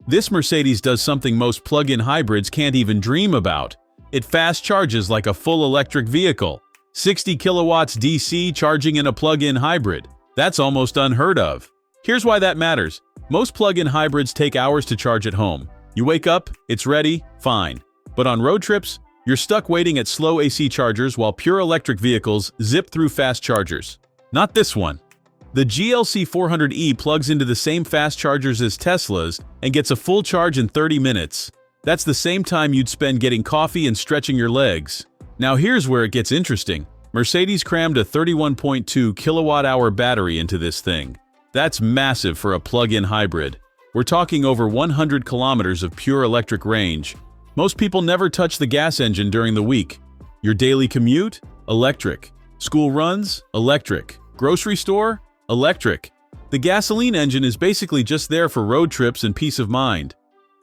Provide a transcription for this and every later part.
This Mercedes does something most plug-in hybrids can't even dream about. It fast charges like a full electric vehicle. 60 kilowatts DC charging in a plug-in hybrid. That's almost unheard of. Here's why that matters. Most plug-in hybrids take hours to charge at home. You wake up, it's ready, fine. But on road trips, you're stuck waiting at slow AC chargers while pure electric vehicles zip through fast chargers. Not this one. The GLC 400e plugs into the same fast chargers as Tesla's and gets a full charge in 30 minutes. That's the same time you'd spend getting coffee and stretching your legs. Now here's where it gets interesting. Mercedes crammed a 31.2 kilowatt-hour battery into this thing. That's massive for a plug-in hybrid. We're talking over 100 kilometers of pure electric range. Most people never touch the gas engine during the week. Your daily commute? Electric. School runs? Electric. Grocery store? Electric. The gasoline engine is basically just there for road trips and peace of mind.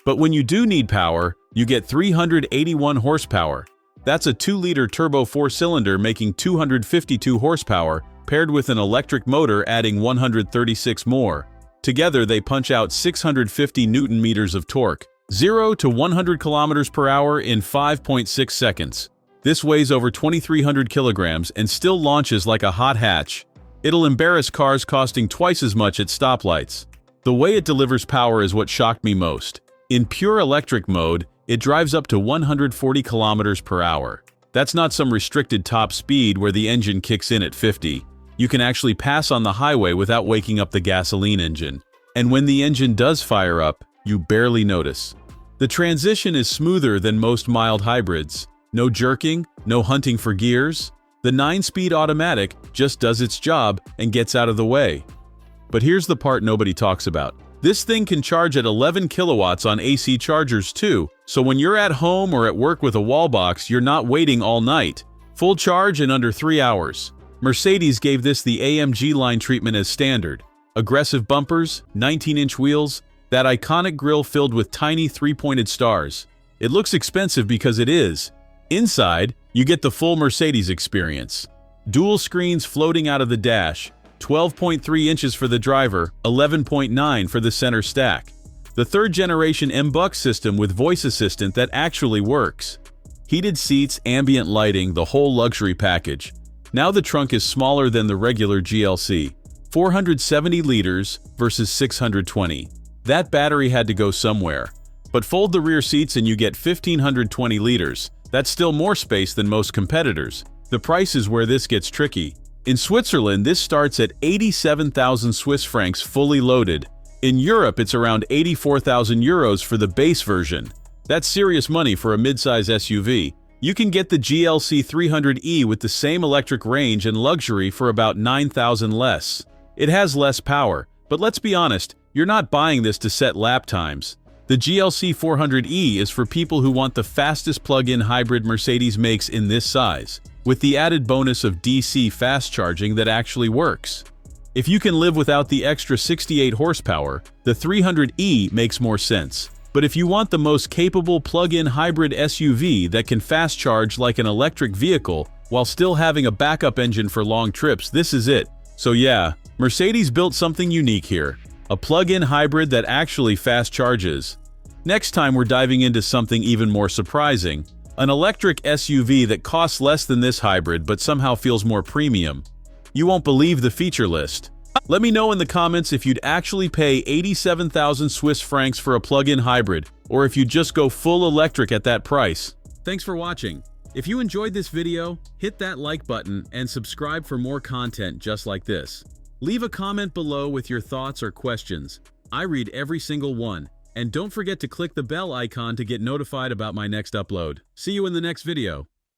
But when you do need power, you get 381 horsepower. That's a 2-liter turbo 4-cylinder making 252 horsepower, paired with an electric motor adding 136 more. Together they punch out 650 Newton-meters of torque. 0 to 100 kilometers per hour in 5.6 seconds. This weighs over 2,300 kilograms and still launches like a hot hatch. It'll embarrass cars costing twice as much at stoplights. The way it delivers power is what shocked me most. In pure electric mode, it drives up to 140 kilometers per hour. That's not some restricted top speed where the engine kicks in at 50. You can actually pass on the highway without waking up the gasoline engine. And when the engine does fire up, you barely notice. The transition is smoother than most mild hybrids. No jerking, no hunting for gears. The 9-speed automatic just does its job and gets out of the way. But here's the part nobody talks about. This thing can charge at 11 kilowatts on AC chargers too, so when you're at home or at work with a wall box, you're not waiting all night. Full charge in under 3 hours. Mercedes gave this the AMG line treatment as standard. Aggressive bumpers, 19-inch wheels, that iconic grille filled with tiny 3-pointed stars. It looks expensive because it is. Inside, you get the full Mercedes experience. Dual screens floating out of the dash, 12.3 inches for the driver, 11.9 for the center stack. The third-generation MBUX system with voice assistant that actually works. Heated seats, ambient lighting, the whole luxury package. Now the trunk is smaller than the regular GLC. 470 liters versus 620. That battery had to go somewhere. But fold the rear seats and you get 1,520 liters. That's still more space than most competitors. The price is where this gets tricky. In Switzerland, this starts at 87,000 Swiss francs fully loaded. In Europe, it's around 84,000 euros for the base version. That's serious money for a midsize SUV. You can get the GLC 400e with the same electric range and luxury for about 9,000 less. It has less power, but let's be honest, you're not buying this to set lap times. The GLC 400e is for people who want the fastest plug-in hybrid Mercedes makes in this size, with the added bonus of DC fast charging that actually works. If you can live without the extra 68 horsepower, the 300e makes more sense. But if you want the most capable plug-in hybrid SUV that can fast charge like an electric vehicle while still having a backup engine for long trips, this is it. So yeah, Mercedes built something unique here. A plug-in hybrid that actually fast charges. Next time we're diving into something even more surprising. An electric SUV that costs less than this hybrid but somehow feels more premium. You won't believe the feature list. Let me know in the comments if you'd actually pay 87,000 Swiss francs for a plug-in hybrid, or if you'd just go full electric at that price. Thanks for watching. If you enjoyed this video, hit that like button and subscribe for more content just like this. Leave a comment below with your thoughts or questions. I read every single one. And don't forget to click the bell icon to get notified about my next upload. See you in the next video.